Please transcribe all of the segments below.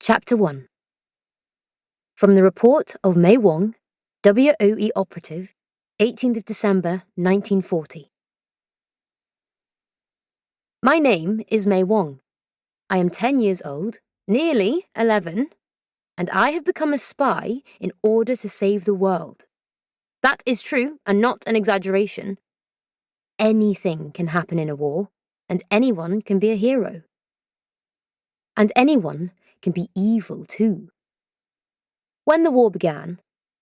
Chapter 1. From the report of May Wong, WOE operative, 18th of December, 1940. My name is May Wong. I am 10 years old, nearly 11, and I have become a spy in order to save the world. That is true and not an exaggeration. Anything can happen in a war, and anyone can be a hero. And anyone can be evil too. When the war began,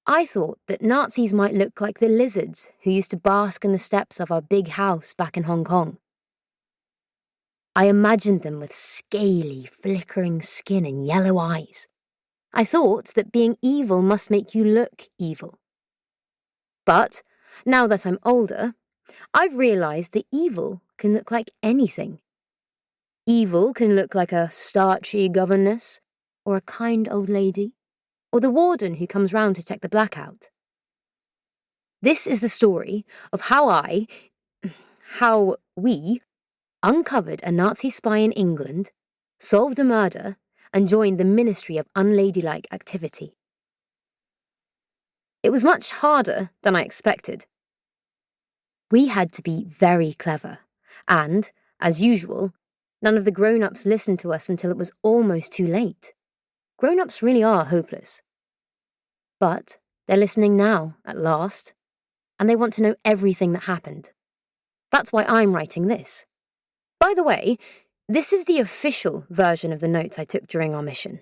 I thought that Nazis might look like the lizards who used to bask in the steps of our big house back in Hong Kong. I imagined them with scaly, flickering skin and yellow eyes. I thought that being evil must make you look evil. But, now that I'm older, I've realised that evil can look like anything. Evil can look like a starchy governess, or a kind old lady, or the warden who comes round to check the blackout. This is the story of how we uncovered a Nazi spy in England, solved a murder, and joined the Ministry of Unladylike Activity. It was much harder than I expected. We had to be very clever, and, as usual, none of the grown-ups listened to us until it was almost too late. Grown-ups really are hopeless. But they're listening now, at last, and they want to know everything that happened. That's why I'm writing this. By the way, this is the official version of the notes I took during our mission.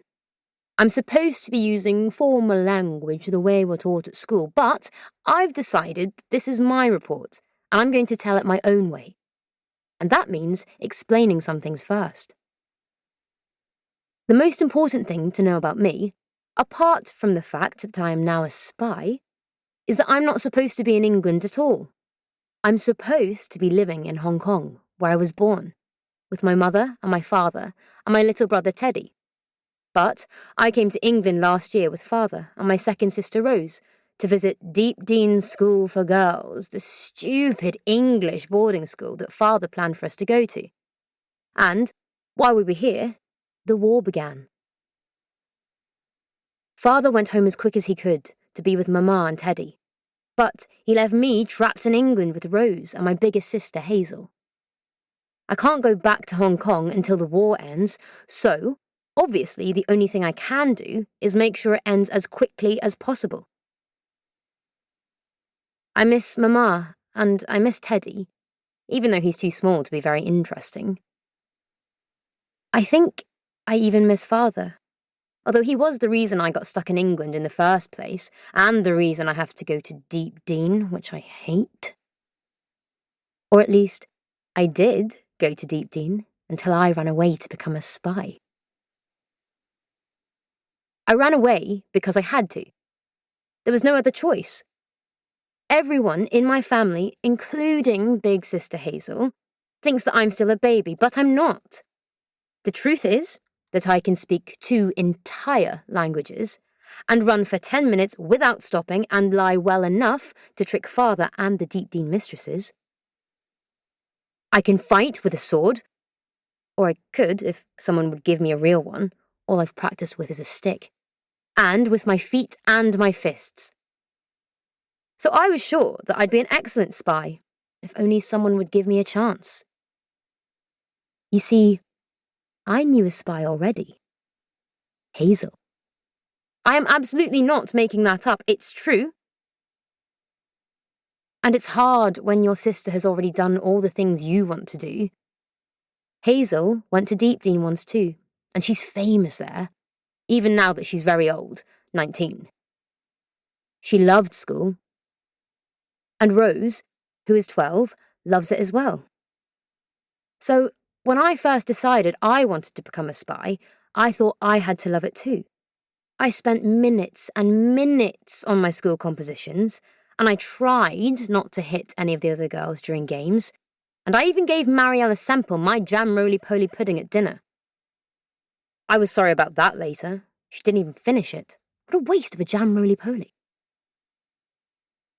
I'm supposed to be using formal language the way we're taught at school, but I've decided this is my report, and I'm going to tell it my own way. And that means explaining some things first. The most important thing to know about me, apart from the fact that I am now a spy, is that I'm not supposed to be in England at all. I'm supposed to be living in Hong Kong, where I was born, with my mother and my father and my little brother Teddy. But I came to England last year with Father and my second sister Rose to visit Deep Dean School for Girls, the stupid English boarding school that Father planned for us to go to. And, while we were here, the war began. Father went home as quick as he could to be with Mama and Teddy, but he left me trapped in England with Rose and my biggest sister Hazel. I can't go back to Hong Kong until the war ends, so, obviously, the only thing I can do is make sure it ends as quickly as possible. I miss Mama, and I miss Teddy, even though he's too small to be very interesting. I think I even miss Father, although he was the reason I got stuck in England in the first place, and the reason I have to go to Deep Dean, which I hate. Or at least, I did go to Deep Dean until I ran away to become a spy. I ran away because I had to. There was no other choice. Everyone in my family, including big sister Hazel, thinks that I'm still a baby, but I'm not. The truth is that I can speak 2 entire languages and run for 10 minutes without stopping and lie well enough to trick Father and the Deep Dean mistresses. I can fight with a sword, or I could if someone would give me a real one. All I've practiced with is a stick. And with my feet and my fists. So I was sure that I'd be an excellent spy, if only someone would give me a chance. You see, I knew a spy already. Hazel. I am absolutely not making that up, it's true. And it's hard when your sister has already done all the things you want to do. Hazel went to Deep Dean once too, and she's famous there, even now that she's very old, 19. She loved school. And Rose, who is 12, loves it as well. So, when I first decided I wanted to become a spy, I thought I had to love it too. I spent minutes and minutes on my school compositions, and I tried not to hit any of the other girls during games, and I even gave Mariella Semple my jam roly-poly pudding at dinner. I was sorry about that later. She didn't even finish it. What a waste of a jam roly-poly.